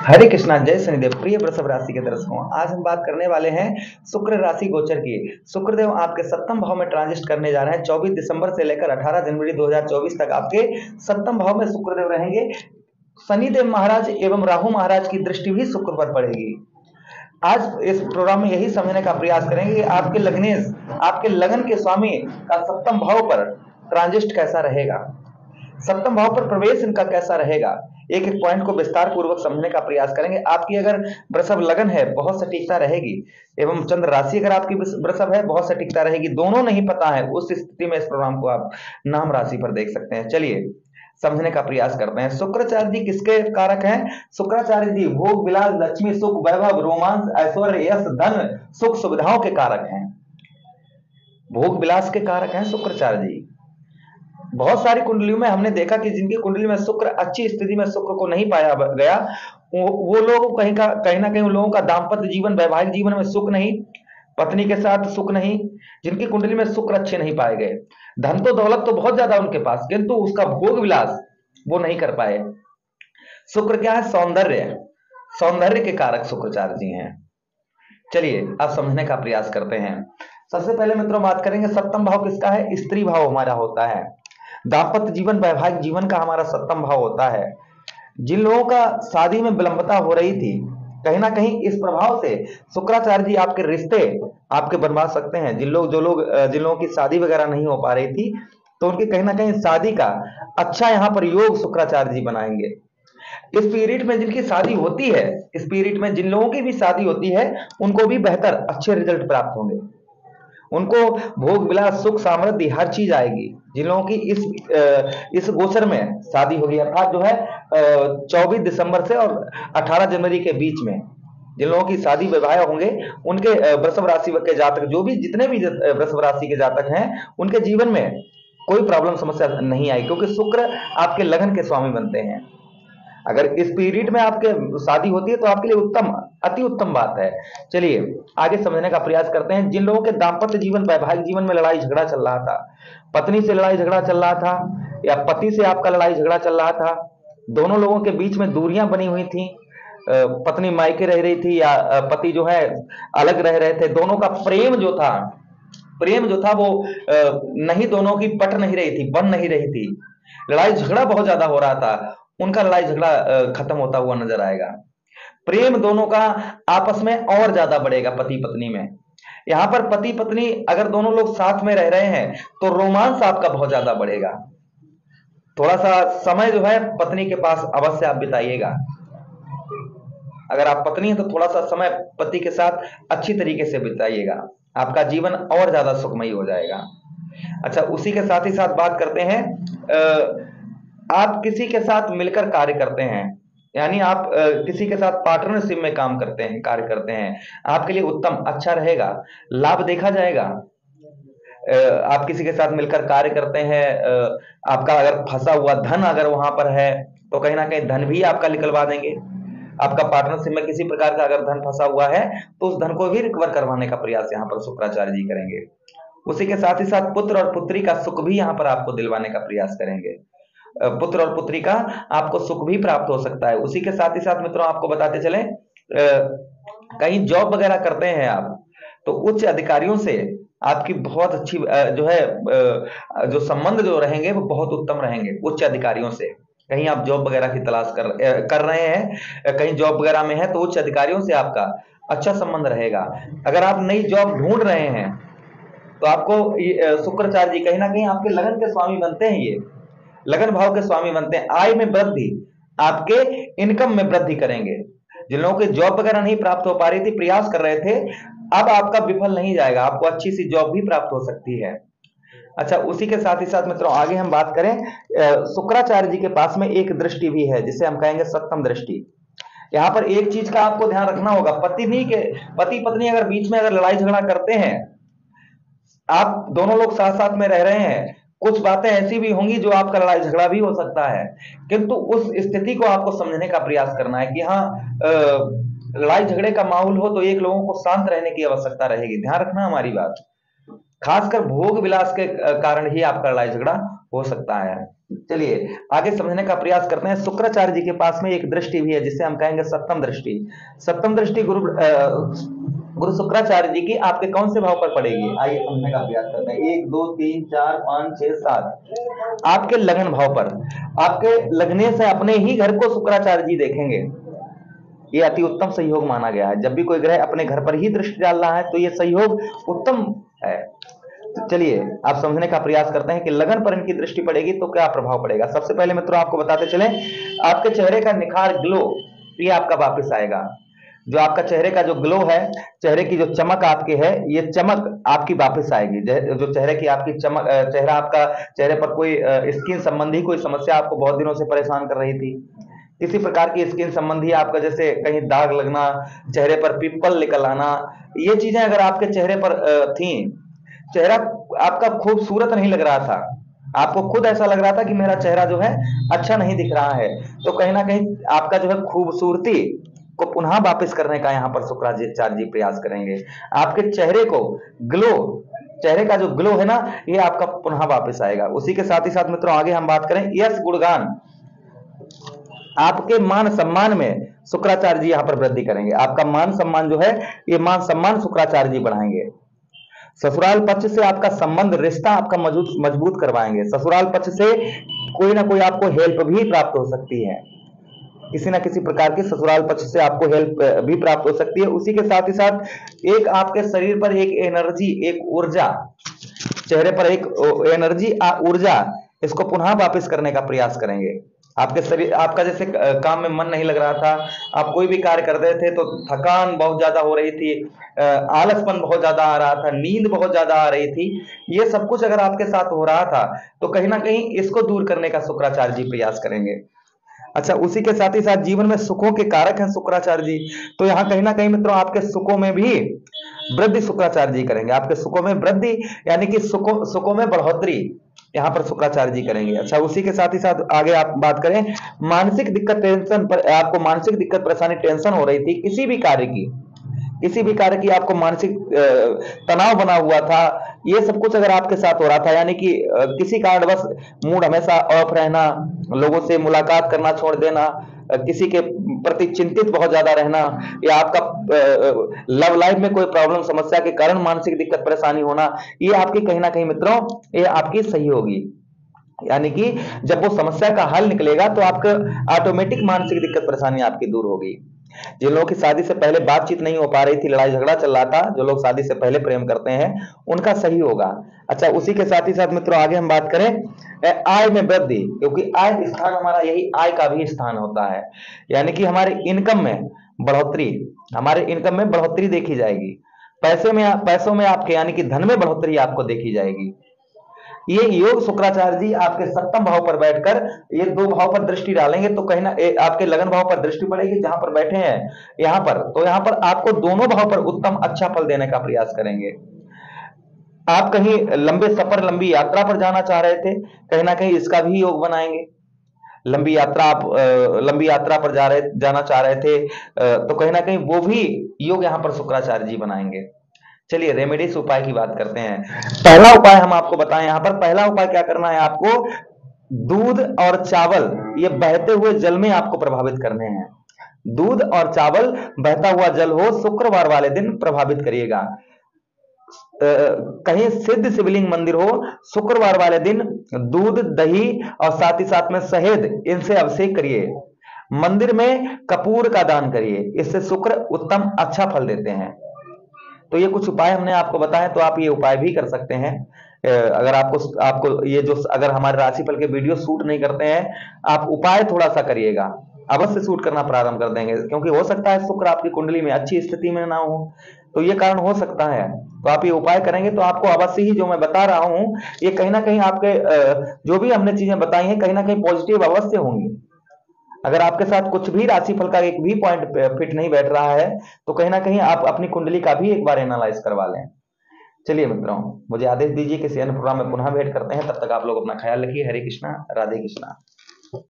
हरे कृष्णा, जय शनिदेव। प्रिय वृषभ राशि के दर्शकों, आज हम बात करने वाले हैं शुक्र राशि गोचर की। शुक्रदेव आपके सप्तम भाव में ट्रांजिट करने जा रहे हैं। 24 दिसंबर से लेकर 18 जनवरी 2024 तक आपके सप्तम भाव में शुक्रदेव रहेंगे। शनिदेव महाराज एवं राहु महाराज की दृष्टि भी शुक्र पर पड़ेगी। आज इस प्रोग्राम में यही समझने का प्रयास करेंगे कि आपके लग्नेश, आपके लगन के स्वामी का सप्तम भाव पर ट्रांजिट कैसा रहेगा, सप्तम भाव पर प्रवेश इनका कैसा रहेगा। एक एक पॉइंट को विस्तार पूर्वक समझने का प्रयास करेंगे। आपकी अगर वृषभ लगन है, बहुत सटीकता रहेगी, एवं चंद्र राशि अगर आपकी वृषभ है, बहुत सटीकता रहेगी। दोनों नहीं पता है, उस स्थिति में इस प्रोग्राम को आप नाम राशि पर देख सकते हैं। चलिए समझने का प्रयास करते हैं। शुक्राचार्य जी किसके कारक हैं? शुक्राचार्य जी भोग विलास, लक्ष्मी, सुख, वैभव, रोमांस, ऐश्वर्य, यश, धन, सुख सुविधाओं के कारक हैं। भोग विलास के कारक हैं शुक्राचार्य जी। बहुत सारी कुंडलियों में हमने देखा कि जिनकी कुंडली में शुक्र अच्छी स्थिति में शुक्र को नहीं पाया गया, वो लोग कहीं ना कहीं उन लोगों का दाम्पत्य जीवन, वैवाहिक जीवन में सुख नहीं, पत्नी के साथ सुख नहीं, जिनकी कुंडली में शुक्र अच्छे नहीं पाए गए। धन तो दौलत तो बहुत ज्यादा उनके पास, किंतु उसका भोग विलास वो नहीं कर पाए। शुक्र क्या है? सौंदर्य, सौंदर्य के कारक शुक्राचार्य जी हैं। चलिए अब समझने का प्रयास करते हैं। सबसे पहले मित्रों बात करेंगे, सप्तम भाव किसका है? स्त्री भाव हमारा होता है। दाम्पत्य जीवन, वैवाहिक जीवन का हमारा सप्तम भाव होता है। जिन लोगों का शादी में विलंबता हो रही थी, कहीं ना कहीं इस प्रभाव से शुक्राचार्य जी आपके रिश्ते आपके बनवा सकते हैं। जिन लोगों की शादी वगैरह नहीं हो पा रही थी, तो उनकी कहीं ना कहीं शादी का अच्छा यहाँ पर योग शुक्राचार्य जी बनाएंगे। इस पीरियड में जिनकी शादी होती है, इस पीरियड में जिन लोगों की भी शादी होती है, उनको भी बेहतर अच्छे रिजल्ट प्राप्त होंगे। उनको भोग विलास, सुख, समृद्धि, हर चीज आएगी। जिन लोगों की इस गोचर में शादी होगी, अर्थात जो है 24 दिसंबर से और 18 जनवरी के बीच में जिन लोगों की शादी विवाह होंगे, उनके वृषभ राशि के जातक, जो भी जितने भी वृषभ राशि के जातक हैं, उनके जीवन में कोई प्रॉब्लम समस्या नहीं आई, क्योंकि शुक्र आपके लगन के स्वामी बनते हैं। अगर इस पीरियड में आपके शादी होती है तो आपके लिए उत्तम, अति उत्तम बात है। चलिए आगे समझने का प्रयास करते हैं। जिन लोगों के दाम्पत्य जीवन, वैवाहिक जीवन में लड़ाई झगड़ा चल रहा था, पत्नी से लड़ाई झगड़ा चल रहा था या पति से आपका लड़ाई झगड़ा चल रहा था, दोनों लोगों के बीच में दूरियां बनी हुई थी, पत्नी मायके रह रही थी या पति जो है अलग रह रहे थे, दोनों का प्रेम जो था वो नहीं, दोनों की पट नहीं रही थी, बन नहीं रही थी, लड़ाई झगड़ा बहुत ज्यादा हो रहा था। उनका लड़ाई झगड़ा खत्म होता हुआ नजर आएगा। प्रेम दोनों का आपस में और ज्यादा बढ़ेगा, पति पत्नी में। यहां पर पति पत्नी अगर दोनों लोग साथ में रह रहे हैं तो रोमांस आपका बहुत ज्यादा बढ़ेगा। थोड़ा सा समय जो है पत्नी के पास अवश्य आप बिताइएगा। अगर आप पत्नी हैं तो थोड़ा सा समय पति के साथ अच्छी तरीके से बिताइएगा, आपका जीवन और ज्यादा सुखमयी हो जाएगा। अच्छा, उसी के साथ ही साथ बात करते हैं, आप किसी के साथ मिलकर कार्य करते हैं, यानी आप किसी के साथ पार्टनरशिप में काम करते हैं, कार्य करते हैं, आपके लिए उत्तम अच्छा रहेगा, लाभ देखा जाएगा। आप किसी के साथ मिलकर कार्य करते हैं, आपका अगर फंसा हुआ धन अगर वहां पर है तो कहीं ना कहीं धन भी आपका निकलवा देंगे। आपका पार्टनरशिप में किसी प्रकार का अगर धन फंसा हुआ है तो उस धन को भी रिकवर करवाने का प्रयास यहाँ पर शुक्राचार्य जी करेंगे। उसी के साथ ही साथ पुत्र और पुत्री का सुख भी यहाँ पर आपको दिलवाने का प्रयास करेंगे। पुत्र और पुत्री का आपको सुख भी प्राप्त हो सकता है। उसी के साथ ही साथ मित्रों आपको बताते चले, कहीं जॉब वगैरह करते हैं आप, तो उच्च अधिकारियों से आपकी बहुत अच्छी जो है जो संबंध जो रहेंगे वो बहुत उत्तम रहेंगे। उच्च अधिकारियों से कहीं आप जॉब वगैरह की तलाश कर रहे हैं, कहीं जॉब वगैरह में है, तो उच्च अधिकारियों से आपका अच्छा संबंध रहेगा। अगर आप नई जॉब ढूंढ रहे हैं तो आपको शुक्राचार्य जी कहीं ना कहीं आपके लगन के स्वामी बनते हैं, ये लगन भाव के स्वामी बनते हैं। आय में वृद्धि, आपके इनकम में वृद्धि करेंगे। जिन लोगों की जॉब वगैरह नहीं प्राप्त हो पा रही थी, प्रयास कर रहे थे, अब आपका विफल नहीं जाएगा, आपको अच्छी सी जॉब भी प्राप्त हो सकती है। अच्छा, उसी के साथ ही साथ मित्रों आगे हम बात करें, शुक्राचार्य जी के पास में एक दृष्टि भी है जिसे हम कहेंगे सप्तम दृष्टि। यहाँ पर एक चीज का आपको ध्यान रखना होगा, पति पत्नी अगर बीच में अगर लड़ाई झगड़ा करते हैं, आप दोनों लोग साथ साथ में रह रहे हैं, कुछ बातें ऐसी भी होंगी जो आपका लड़ाई झगड़ा भी हो सकता है, किंतु उस स्थिति को आपको समझने का प्रयास करना है कि हाँ, लड़ाई झगड़े का माहौल हो तो एक लोगों को शांत रहने की आवश्यकता रहेगी। ध्यान रखना हमारी बात, खासकर भोग विलास के कारण ही आपका लड़ाई झगड़ा हो सकता है। चलिए आगे समझने का प्रयास करते हैं। शुक्राचार्य जी के पास में एक दृष्टि भी है जिसे हम कहेंगे सप्तम दृष्टि। सप्तम दृष्टि गुरु शुक्राचार्य जी की आपके कौन से भाव पर पड़ेगी, आइए समझने का प्रयास करते हैं। 1 2 3 4 5 6 7 आपके लगन भाव पर। आपके लगने से अपने ही घर को शुक्राचार्य जी देखेंगे। ये अति उत्तम सहयोग माना गया है। जब भी कोई ग्रह अपने घर पर ही दृष्टि डाल रहा है तो ये सहयोग उत्तम है। तो चलिए आप समझने का प्रयास करते हैं कि लगन पर इनकी दृष्टि पड़ेगी तो क्या प्रभाव पड़ेगा। सबसे पहले मित्रों आपको बताते चलें, आपके चेहरे का निखार, ग्लो, ये आपका वापस आएगा। जो आपका चेहरे का जो ग्लो है, चेहरे की जो चमक आपकी है, ये चमक आपकी वापस आएगी। जो चेहरे की आपकी चमक, चेहरा आपका, चेहरे पर कोई स्किन संबंधी कोई समस्या आपको बहुत दिनों से परेशान कर रही थी, किसी प्रकार की स्किन संबंधी आपका जैसे कहीं दाग लगना, चेहरे पर पिंपल निकल आना, ये चीजें अगर आपके चेहरे पर थी, चेहरा आपका खूबसूरत नहीं लग रहा था, आपको खुद ऐसा लग रहा था कि मेरा चेहरा जो है अच्छा नहीं दिख रहा है, तो कहीं ना कहीं आपका जो है खूबसूरती को पुनः वापस करने का यहाँ पर शुक्राचार्य जी प्रयास करेंगे। आपके चेहरे को ग्लो, चेहरे का जो ग्लो है ना, ये आपका पुनः वापस आएगा। उसी के साथ ही साथ मित्रों आगे हम बात करें यश गुणगान, आपके मान सम्मान में शुक्राचार्य जी यहाँ पर वृद्धि करेंगे। आपका मान सम्मान जो है, ये मान सम्मान शुक्राचार्य जी बढ़ाएंगे। ससुराल पक्ष से आपका संबंध, रिश्ता आपका मजबूत करवाएंगे। ससुराल पक्ष से कोई ना कोई आपको हेल्प भी प्राप्त हो सकती है, किसी ना किसी प्रकार की ससुराल पक्ष से आपको हेल्प भी प्राप्त हो सकती है। उसी के साथ ही साथ एक आपके शरीर पर एक एनर्जी, एक ऊर्जा, चेहरे पर एक एनर्जी, ऊर्जा, इसको पुनः वापस करने का प्रयास करेंगे। आपके शरीर, आपका जैसे काम में मन नहीं लग रहा था, आप कोई भी कार्य कर रहे थे तो थकान बहुत ज्यादा हो रही थी, आलसपन बहुत ज्यादा आ रहा था, नींद बहुत ज्यादा आ रही थी, ये सब कुछ अगर आपके साथ हो रहा था तो कहीं ना कहीं इसको दूर करने का शुक्राचार्य जी प्रयास करेंगे। अच्छा, उसी के साथ ही साथ जीवन में सुखों के कारक हैं शुक्राचार्य जी, तो यहाँ कहीं ना कहीं मित्रों आपके सुखों में भी वृद्धि शुक्राचार्य जी करेंगे। आपके सुखों में वृद्धि यानी कि सुखों में बढ़ोतरी यहाँ पर शुक्राचार्य जी करेंगे। अच्छा, उसी के साथ ही साथ आगे आप बात करें, मानसिक दिक्कत, टेंशन पर, आपको मानसिक दिक्कत, परेशानी, टेंशन हो रही थी किसी भी कार्य की, किसी भी कार्य की आपको मानसिक तनाव बना हुआ था, ये सब कुछ अगर आपके साथ हो रहा था, यानी कि किसी कारणवश मूड हमेशा ऑफ रहना, लोगों से मुलाकात करना छोड़ देना, किसी के प्रति चिंतित बहुत ज्यादा रहना, या आपका लव लाइफ में कोई प्रॉब्लम, समस्या के कारण मानसिक दिक्कत, परेशानी होना, ये आपकी कहीं ना कहीं मित्रों ये आपकी सही होगी। यानी कि जब वो समस्या का हल निकलेगा तो आपका ऑटोमेटिक मानसिक दिक्कत, परेशानी आपकी दूर होगी। जिन लोगों की शादी से पहले बातचीत नहीं हो पा रही थी, लड़ाई झगड़ा चल रहा था, जो लोग शादी से पहले प्रेम करते हैं उनका सही होगा। अच्छा, उसी के साथ ही साथ मित्रों आगे हम बात करें आय में वृद्धि, क्योंकि आय स्थान हमारा यही आय का भी स्थान होता है, यानी कि हमारे इनकम में बढ़ोतरी, हमारे इनकम में बढ़ोतरी देखी जाएगी। पैसों में आपके यानी कि धन में बढ़ोतरी आपको देखी जाएगी। ये योग शुक्राचार्य जी आपके सप्तम भाव पर बैठकर ये दो भाव पर दृष्टि डालेंगे तो कहीं ना आपके लगन भाव पर दृष्टि पड़ेगी, जहां पर बैठे हैं यहां पर, तो यहां पर आपको दोनों भाव पर उत्तम अच्छा फल देने का प्रयास करेंगे। आप कहीं लंबे सफर, लंबी यात्रा पर जाना चाह रहे थे, कहीं ना कहीं इसका भी योग बनाएंगे। लंबी यात्रा, आप लंबी यात्रा पर जाना चाह रहे थे, तो कहीं ना कहीं वो भी योग यहाँ पर शुक्राचार्य जी बनाएंगे। चलिए रेमेडीज उपाय की बात करते हैं। पहला उपाय हम आपको बताएं, यहाँ पर पहला उपाय क्या करना है आपको, दूध और चावल ये बहते हुए जल में आपको प्रभावित करने हैं। दूध और चावल बहता हुआ जल हो, शुक्रवार वाले दिन प्रभावित करिएगा। कहीं सिद्ध शिवलिंग मंदिर हो, शुक्रवार वाले दिन दूध, दही और साथ ही साथ में शहद, इनसे अभिषेक करिए। मंदिर में कपूर का दान करिए, इससे शुक्र उत्तम अच्छा फल देते हैं। तो ये कुछ उपाय हमने आपको बताए, तो आप ये उपाय भी कर सकते हैं। अगर आपको ये जो, अगर हमारे राशिफल के वीडियो सूट नहीं करते हैं, आप उपाय थोड़ा सा करिएगा, अवश्य सूट करना प्रारंभ कर देंगे, क्योंकि हो सकता है शुक्र आपकी कुंडली में अच्छी स्थिति में ना हो, तो ये कारण हो सकता है। तो आप ये उपाय करेंगे तो आपको अवश्य ही जो मैं बता रहा हूं ये कहीं ना कहीं आपके जो भी हमने चीजें बताई हैं कहीं ना कहीं पॉजिटिव अवश्य होंगी। अगर आपके साथ कुछ भी राशिफल का एक भी पॉइंट फिट नहीं बैठ रहा है तो कहीं ना कहीं आप अपनी कुंडली का भी एक बार एनालाइज करवा लें। चलिए मित्रों, मुझे आदेश दीजिए किसी अन्य प्रोग्राम में पुनः भेंट करते हैं, तब तक आप लोग अपना ख्याल रखिए। हरे कृष्णा, राधे कृष्णा।